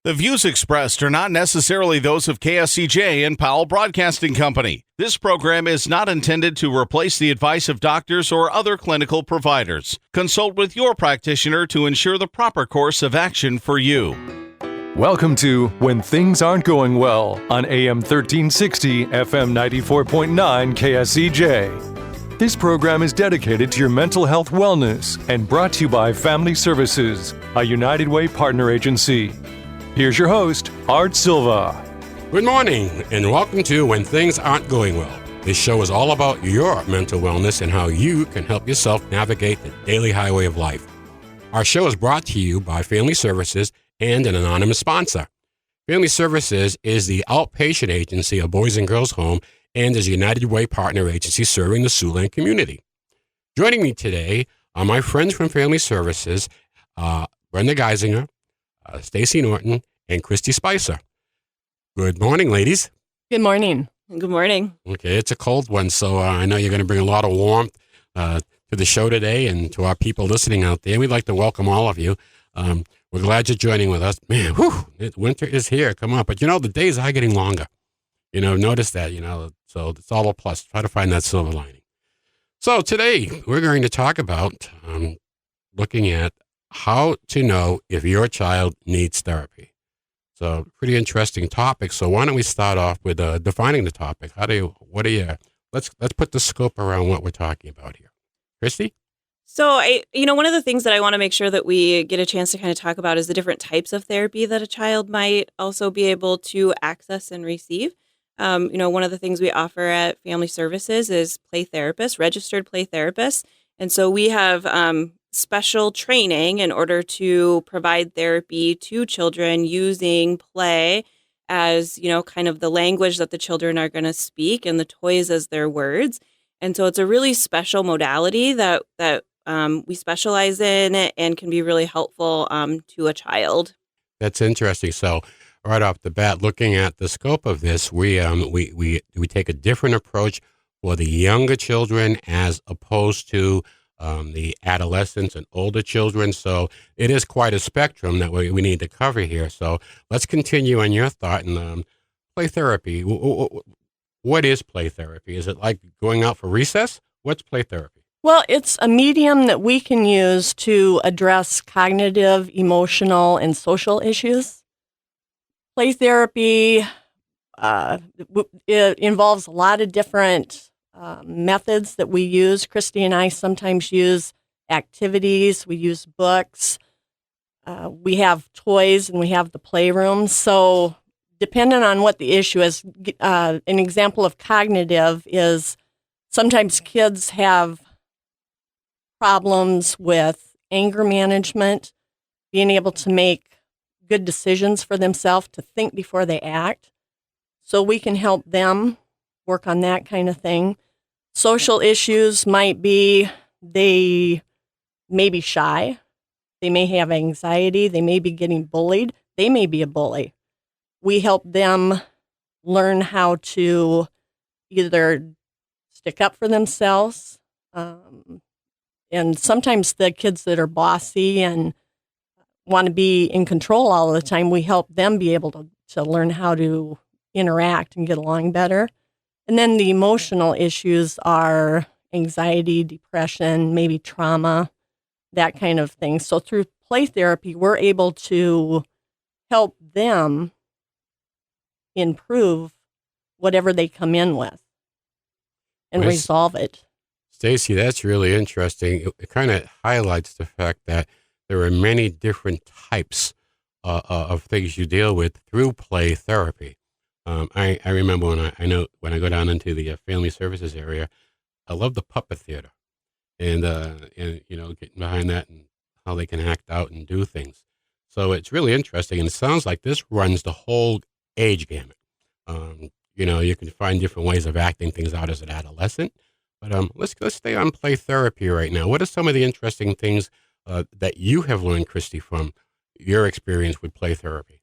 The views expressed are not necessarily those of KSCJ and Powell Broadcasting Company. This program is not intended to replace the advice of doctors or other clinical providers. Consult with your practitioner to ensure the proper course of action for you. Welcome to When Things Aren't Going Well on AM 1360, FM 94.9 KSCJ. This program is dedicated to your mental health wellness and brought to you by Family Services, a United Way partner agency. Here's your host, Art Silva. Good morning, and welcome to When Things Aren't Going Well. This show is all about your mental wellness and how you can help yourself navigate the daily highway of life. Our show is brought to you by Family Services and an anonymous sponsor. Family Services is the outpatient agency of Boys and Girls Home and is a United Way partner agency serving the Siouxland community. Joining me today are my friends from Family Services, Brenda Geisinger, Stacy Norton, and Christy Spicer. Good morning, ladies. Good morning. Good morning. Okay, it's a cold one, so I know you're going to bring a lot of warmth to the show today and to our people listening out there. We'd like to welcome all of you. We're glad you're joining with us. Man, winter is here. Come on. But, the days are getting longer. Notice that, so it's all a plus. Try to find that silver lining. So today we're going to talk about looking at how to know if your child needs therapy. So pretty interesting topic. So why don't we start off with defining the topic? Let's put the scope around what we're talking about here. Christy? So one of the things that I want to make sure that we get a chance to kind of talk about is the different types of therapy that a child might also be able to access and receive. One of the things we offer at Family Services is play therapists, registered play therapists. And so we have special training in order to provide therapy to children using play as, kind of the language that the children are going to speak and the toys as their words. And so it's a really special modality that we specialize in and can be really helpful to a child. That's interesting. So right off the bat, looking at the scope of this, we take a different approach for the younger children as opposed to the adolescents and older children. So it is quite a spectrum that we need to cover here. So let's continue on your thought and play therapy. What is play therapy? Is it like going out for recess? What's play therapy? Well, it's a medium that we can use to address cognitive, emotional, and social issues. Play therapy, it involves a lot of different methods that we use. Christy and I sometimes use activities. We use books. We have toys and we have the playroom. So depending on what the issue is, an example of cognitive is sometimes kids have problems with anger management, being able to make good decisions for themselves, to think before they act. So we can help them work on that kind of thing. Social issues might be they may be shy. They may have anxiety. They may be getting bullied. They may be a bully. We help them learn how to either stick up for themselves. And sometimes the kids that are bossy and want to be in control all the time, we help them be able to learn how to interact and get along better. And then the emotional issues are anxiety, depression, maybe trauma, that kind of thing. So through play therapy, we're able to help them improve whatever they come in with and resolve it. Stacy, that's really interesting. It kind of highlights the fact that there are many different types of things you deal with through play therapy. I remember when I go down into the family services area, I love the puppet theater, and getting behind that and how they can act out and do things. So it's really interesting, and it sounds like this runs the whole age gamut. You can find different ways of acting things out as an adolescent, but let's stay on play therapy right now. What are some of the interesting things that you have learned, Christy, from your experience with play therapy?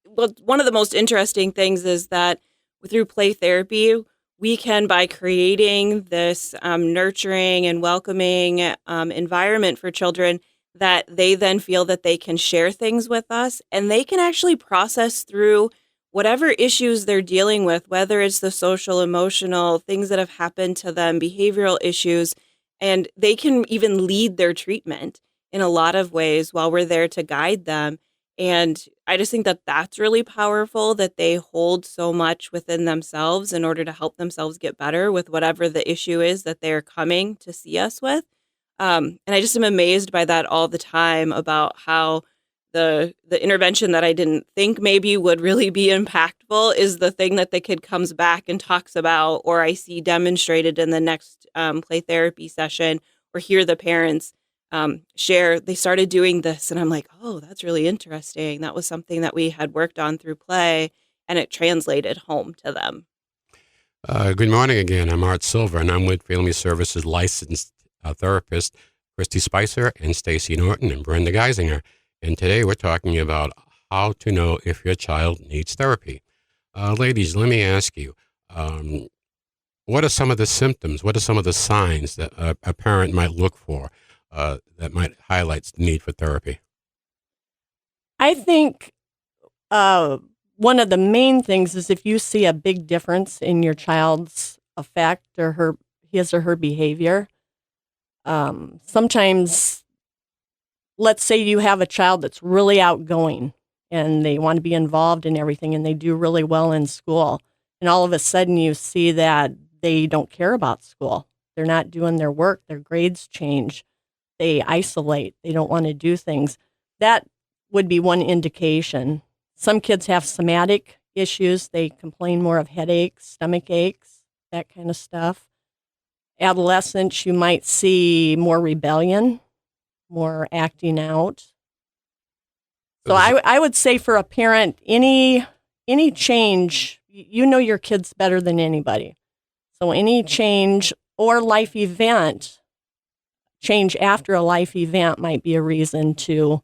Well, one of the most interesting things is that through play therapy, we can, by creating this nurturing and welcoming environment for children, that they then feel that they can share things with us and they can actually process through whatever issues they're dealing with, whether it's the social, emotional, things that have happened to them, behavioral issues, and they can even lead their treatment in a lot of ways while we're there to guide them. And I just think that that's really powerful, that they hold so much within themselves in order to help themselves get better with whatever the issue is that they're coming to see us with. And I just am amazed by that all the time about how the intervention that I didn't think maybe would really be impactful is the thing that the kid comes back and talks about, or I see demonstrated in the next play therapy session, or hear the parents share, they started doing this. And I'm like, oh, that's really interesting. That was something that we had worked on through play, and it translated home to them. Good morning again. I'm Art Silva, and I'm with Family Services licensed therapist Christy Spicer and Stacy Norton and Brenda Geisinger. And today we're talking about how to know if your child needs therapy. Ladies, let me ask you, what are some of the symptoms? What are some of the signs that a parent might look for that might highlight the need for therapy? I think one of the main things is if you see a big difference in your child's affect or his or her behavior. Sometimes, let's say you have a child that's really outgoing and they want to be involved in everything and they do really well in school. And all of a sudden you see that they don't care about school. They're not doing their work. Their grades change. They isolate. They don't want to do things. That would be one indication. Some kids have somatic issues. They complain more of headaches, stomach aches, that kind of stuff. Adolescents, you might see more rebellion, more acting out. So I would say for a parent, any change, you know your kids better than anybody. So any change or life event, change after a life event might be a reason to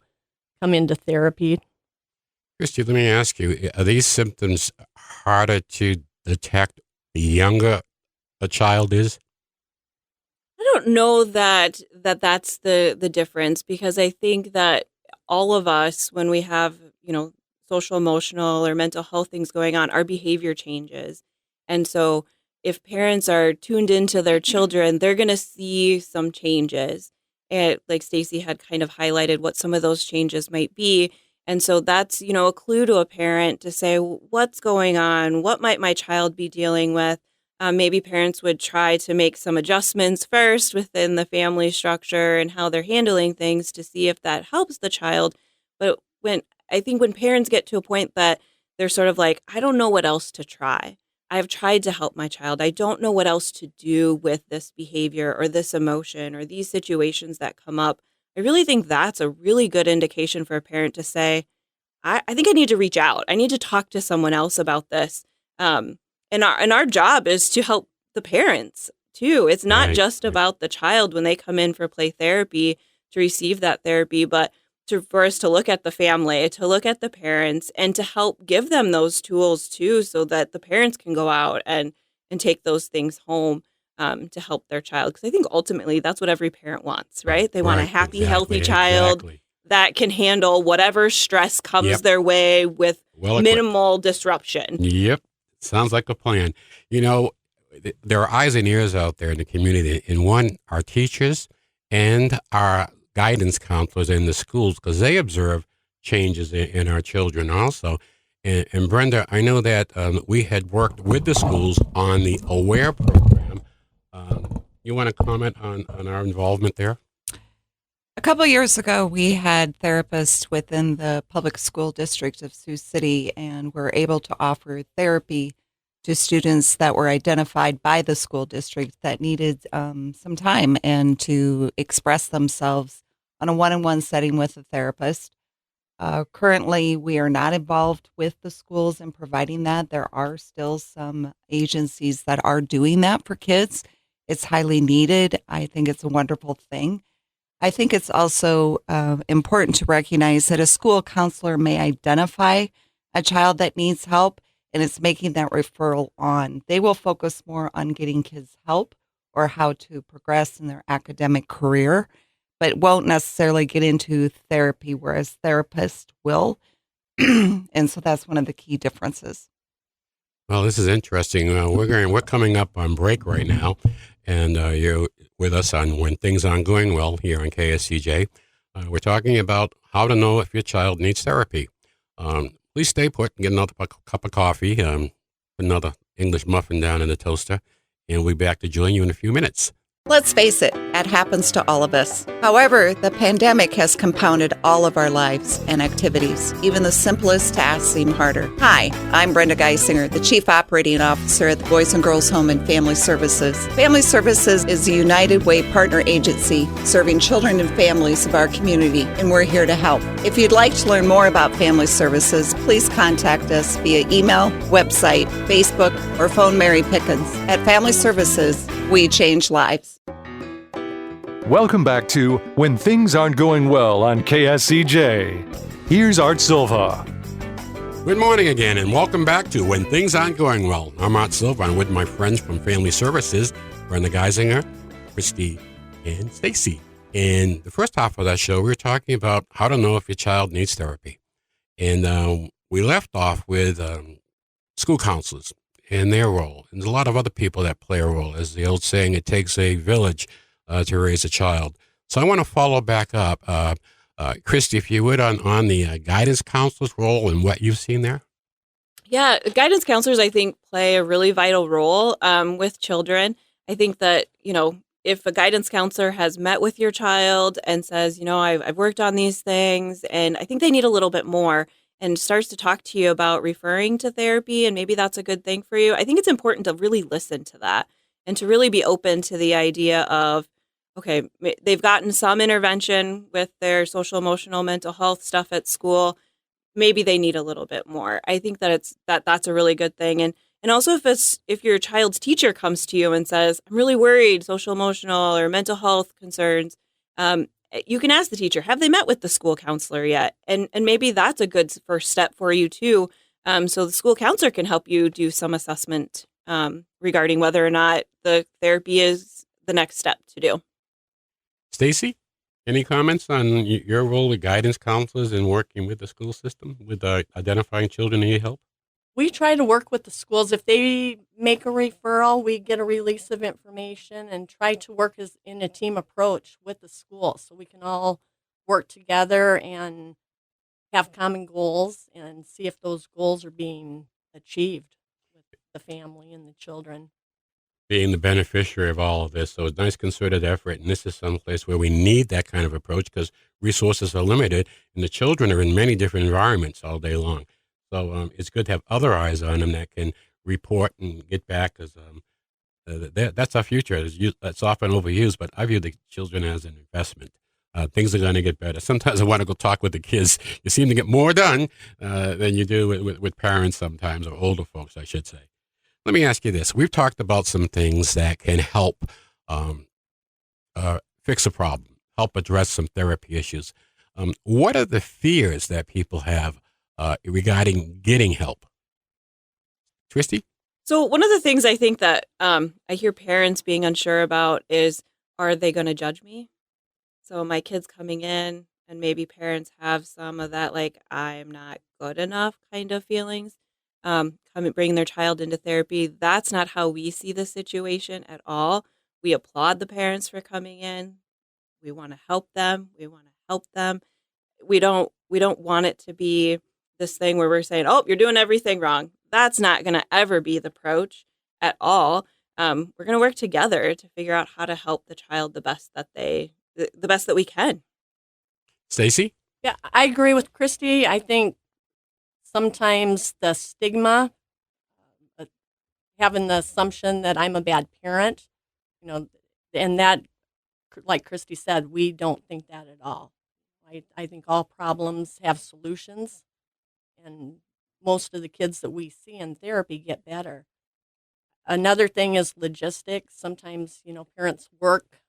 come into therapy. Christy, let me ask you, are these symptoms harder to detect the younger a child is? I don't know that that's the difference, because I think that all of us, when we have, social, emotional, or mental health things going on, our behavior changes. And so if parents are tuned into their children, they're going to see some changes. And like Stacy had kind of highlighted what some of those changes might be. And so that's, a clue to a parent to say, what's going on? What might my child be dealing with? Maybe parents would try to make some adjustments first within the family structure and how they're handling things to see if that helps the child. But when parents get to a point that they're sort of like, I don't know what else to try. I've tried to help my child. I don't know what else to do with this behavior or this emotion or these situations that come up. I really think that's a really good indication for a parent to say, I think I need to reach out. I need to talk to someone else about this. And our job is to help the parents too. It's not just about the child when they come in for play therapy to receive that therapy, but for us to look at the family, to look at the parents, and to help give them those tools too, so that the parents can go out and take those things home to help their child. Because I think ultimately that's what every parent wants, right? They want a happy, healthy child that can handle whatever stress comes their way with minimal disruption. Yep. Sounds like a plan. There are eyes and ears out there in the community. And one, our teachers and our guidance counselors in the schools, because they observe changes in our children also. And Brenda, I know that we had worked with the schools on the AWARE program. You want to comment on our involvement there? A couple of years ago, we had therapists within the public school district of Sioux City, and were able to offer therapy to students that were identified by the school district that needed some time and to express themselves on a one-on-one setting with a therapist. Currently, we are not involved with the schools in providing that. There are still some agencies that are doing that for kids. It's highly needed. I think it's a wonderful thing. I think it's also important to recognize that a school counselor may identify a child that needs help, and it's making that referral on. They will focus more on getting kids help or how to progress in their academic career. but won't necessarily get into therapy, whereas therapists will. And so that's one of the key differences. Well, this is interesting. We're coming up on break right now, and you're with us on When Things Aren't Going Well here on KSCJ. We're talking about how to know if your child needs therapy. Please stay put and get another cup of coffee, put another English muffin down in the toaster, and we'll be back to join you in a few minutes. Let's face it, that happens to all of us. However, the pandemic has compounded all of our lives and activities. Even the simplest tasks seem harder. Hi, I'm Brenda Geisinger, the Chief Operating Officer at the Boys and Girls Home and Family Services. Family Services is a United Way partner agency serving children and families of our community, and we're here to help. If you'd like to learn more about Family Services, please contact us via email, website, Facebook, or phone Mary Pickens. At Family Services, we change lives. Welcome back to When Things Aren't Going Well on KSCJ. Here's Art Silva. Good morning again, and welcome back to When Things Aren't Going Well. I'm Art Silva. I'm with my friends from Family Services, Brenda Geisinger, Christy, and Stacy. In the first half of that show, we were talking about how to know if your child needs therapy. And we left off with school counselors and their role. And there's a lot of other people that play a role. As the old saying, it takes a village to raise a child. So I want to follow back up. Christy, if you would, on the guidance counselor's role and what you've seen there. Yeah, guidance counselors, I think, play a really vital role with children. I think that, if a guidance counselor has met with your child and says, I've worked on these things, and I think they need a little bit more, and starts to talk to you about referring to therapy, and maybe that's a good thing for you, I think it's important to really listen to that and to really be open to the idea of, okay, they've gotten some intervention with their social, emotional, mental health stuff at school. Maybe they need a little bit more. I think that that's a really good thing. And also if your child's teacher comes to you and says, I'm really worried, social, emotional, or mental health concerns, you can ask the teacher, have they met with the school counselor yet? And maybe that's a good first step for you too. So the school counselor can help you do some assessment regarding whether or not the therapy is the next step to do. Stacy, any comments on your role with guidance counselors and working with the school system with identifying children who need help? We try to work with the schools. If they make a referral, we get a release of information and try to work in a team approach with the school so we can all work together and have common goals and see if those goals are being achieved with the family and the children. Being the beneficiary of all of this. So it's a nice concerted effort, and this is someplace where we need that kind of approach because resources are limited, and the children are in many different environments all day long. So it's good to have other eyes on them that can report and get back because that's our future. It's often overused, but I view the children as an investment. Things are going to get better. Sometimes I want to go talk with the kids. You seem to get more done than you do with parents sometimes, or older folks, I should say. Let me ask you this. We've talked about some things that can help fix a problem, help address some therapy issues. What are the fears that people have regarding getting help? Christy? So one of the things I think that I hear parents being unsure about is, are they going to judge me? So my kid's coming in, and maybe parents have some of that, like, I'm not good enough kind of feelings. Bringing their child into therapy. That's not how we see the situation at all. We applaud the parents for coming in. We want to help them. We don't want it to be this thing where we're saying, oh, you're doing everything wrong. That's not going to ever be the approach at all. We're going to work together to figure out how to help the child the best that we can. Stacy? Yeah, I agree with Christy. I think sometimes the stigma, having the assumption that I'm a bad parent, and that, like Christy said, we don't think that at all. I think all problems have solutions, and most of the kids that we see in therapy get better. Another thing is logistics. Sometimes, parents work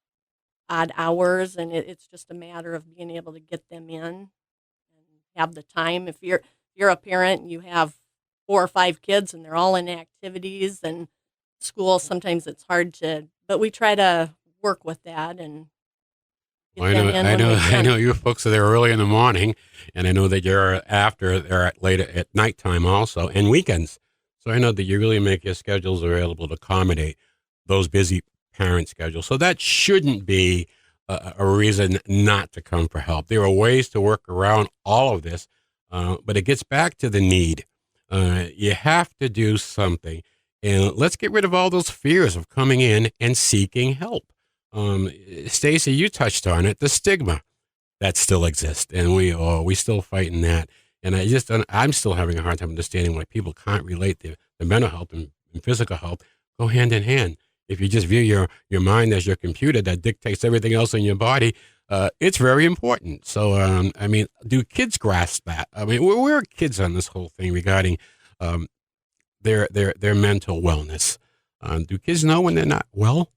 odd hours, and it's just a matter of being able to get them in and have the time. If you're a parent and you have 4 or 5 kids and they're all in activities and school, sometimes it's hard but we try to work with that. And Well, I know you folks are there early in the morning, and I know that you're later at nighttime also, and weekends. So I know that you really make your schedules available to accommodate those busy parent schedules. So that shouldn't be a reason not to come for help. There are ways to work around all of this, but it gets back to the need. You have to do something, and let's get rid of all those fears of coming in and seeking help. Stacy, you touched on it, the stigma that still exists, and we still fighting that. And I'm still having a hard time understanding why people can't relate the mental health and physical health go hand in hand. If you just view your mind as your computer that dictates everything else in your body, it's very important. So, I mean, do kids grasp that? I mean, where are kids on this whole thing regarding their mental wellness? Do kids know when they're not well?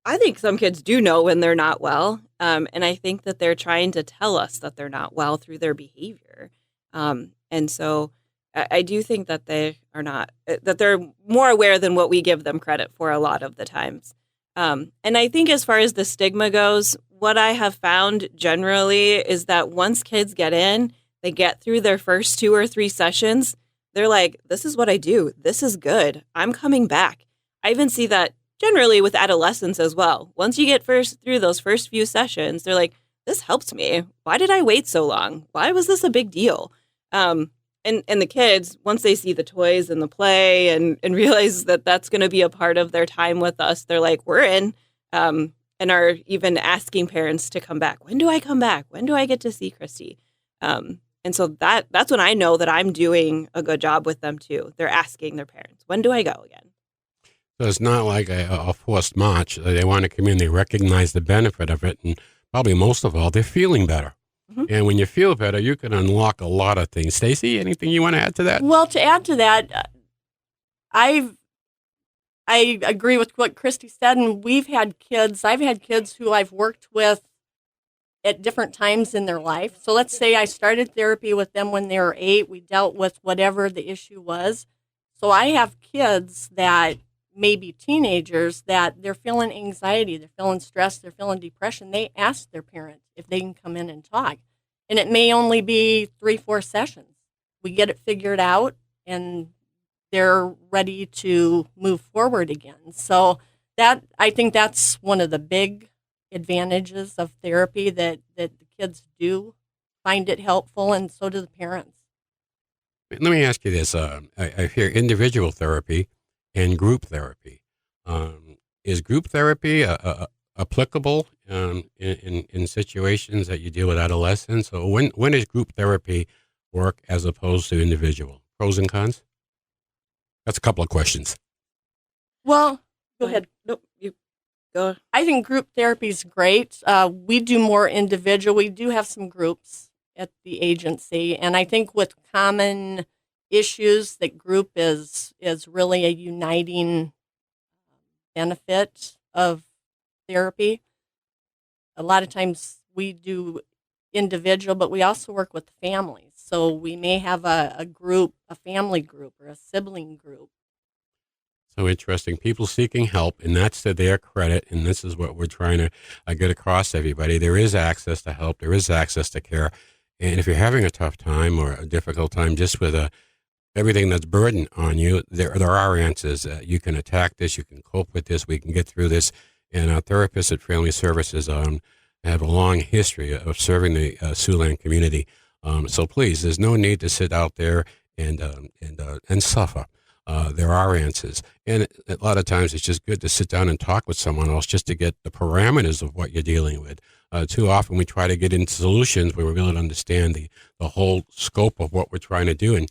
I think some kids do know when they're not well. And I think that they're trying to tell us that they're not well through their behavior. And so I do think that they are not, that they're more aware than what we give them credit for a lot of the times. And I think as far as the stigma goes, what I have found generally is that once kids get in, they get through their first 2 or 3 sessions, they're like, this is what I do. This is good. I'm coming back. I even see that generally with adolescents as well. Once you get through those first few sessions, they're like, this helped me. Why did I wait so long? Why was this a big deal? And the kids, once they see the toys and the play and realize that that's going to be a part of their time with us, they're like, we're in, and are even asking parents to come back. When do I come back? When do I get to see Christy? And so that's when I know that I'm doing a good job with them too. They're asking their parents, when do I go again? So it's not like a forced march. They want to come in, they recognize the benefit of it, and probably most of all, they're feeling better. Mm-hmm. And when you feel better, you can unlock a lot of things. Stacy, anything you want to add to that? Well, to add to that, I agree with what Christy said, and I've had kids who I've worked with at different times in their life. So let's say I started therapy with them when they were 8. We dealt with whatever the issue was. So I have kids that maybe teenagers that they're feeling anxiety, they're feeling stress, they're feeling depression. They ask their parents if they can come in and talk. And it may only be 3-4 sessions. We get it figured out and they're ready to move forward again. So I think that's one of the big advantages of therapy, that the kids do find it helpful, and so do the parents. Let me ask you this. I hear individual therapy and group therapy. Is group therapy applicable in situations that you deal with adolescents? Or when does group therapy work as opposed to individual? Pros and cons? That's a couple of questions. Well, go ahead. Nope, you go. I think group therapy is great. We do more individual. We do have some groups at the agency, and I think with common issues, that group is really a uniting benefit of therapy. A lot of times we do individual, but we also work with families. So we may have a group, a family group or a sibling group. So interesting. People seeking help, and that's to their credit, and this is what we're trying to get across to everybody. There is access to help. There is access to care. And if you're having a tough time or a difficult time just with everything that's burdened on you, there are answers. You can attack this. You can cope with this. We can get through this. And our therapists at Family Services have a long history of serving the Siouxland community. So please, there's no need to sit out there and suffer. There are answers. And a lot of times it's just good to sit down and talk with someone else just to get the parameters of what you're dealing with. Too often we try to get into solutions where we really don't understand the whole scope of what we're trying to do, and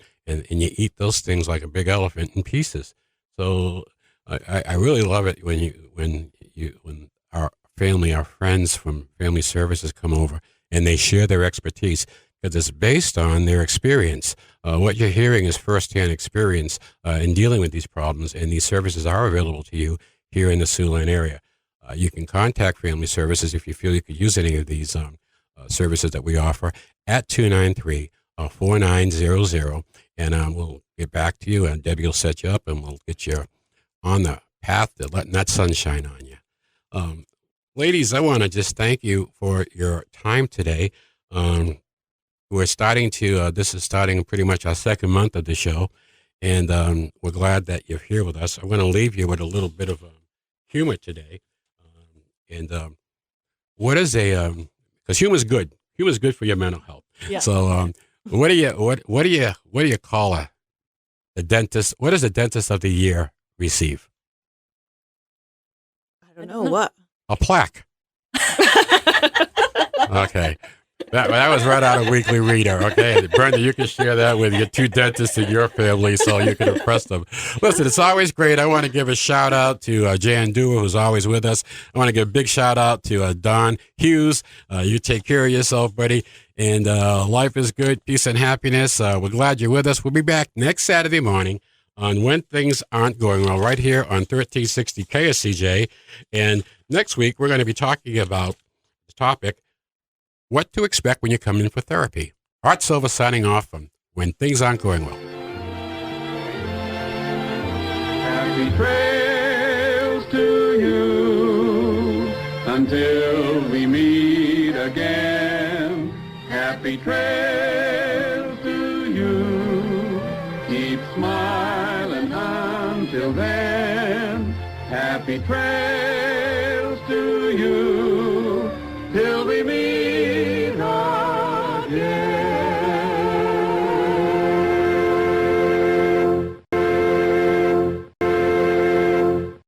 you eat those things like a big elephant in pieces. So I really love it when our family, our friends from Family Services come over and they share their expertise, because it's based on their experience. What you're hearing is firsthand experience in dealing with these problems, and these services are available to you here in the Siouxland area. You can contact Family Services if you feel you could use any of these services that we offer at 293-4900, and we'll get back to you, and Debbie will set you up, and we'll get you on the path to letting that sunshine on you. Ladies, I want to just thank you for your time today. We're starting to, this is starting pretty much our second month of the show, and we're glad that you're here with us. I'm going to leave you with a little bit of humor today. What is because humor's good. Humor's good for your mental health. Yeah. So what do you call the dentist? What does the dentist of the year receive? I don't know what. A plaque. Okay. That was right out of Weekly Reader, okay? Brenda, you can share that with your two dentists in your family so you can impress them. Listen, it's always great. I want to give a shout-out to Jan Dewar, who's always with us. I want to give a big shout-out to Don Hughes. You take care of yourself, buddy. And life is good, peace and happiness. We're glad you're with us. We'll be back next Saturday morning on When Things Aren't Going Well, right here on 1360 KSCJ. And next week, we're going to be talking about the topic, what to expect when you come in for therapy. Art Silva signing off from When Things Aren't Going Well. Happy trails to you until we meet again. Happy trails to you. Keep smiling until then. Happy trails to you.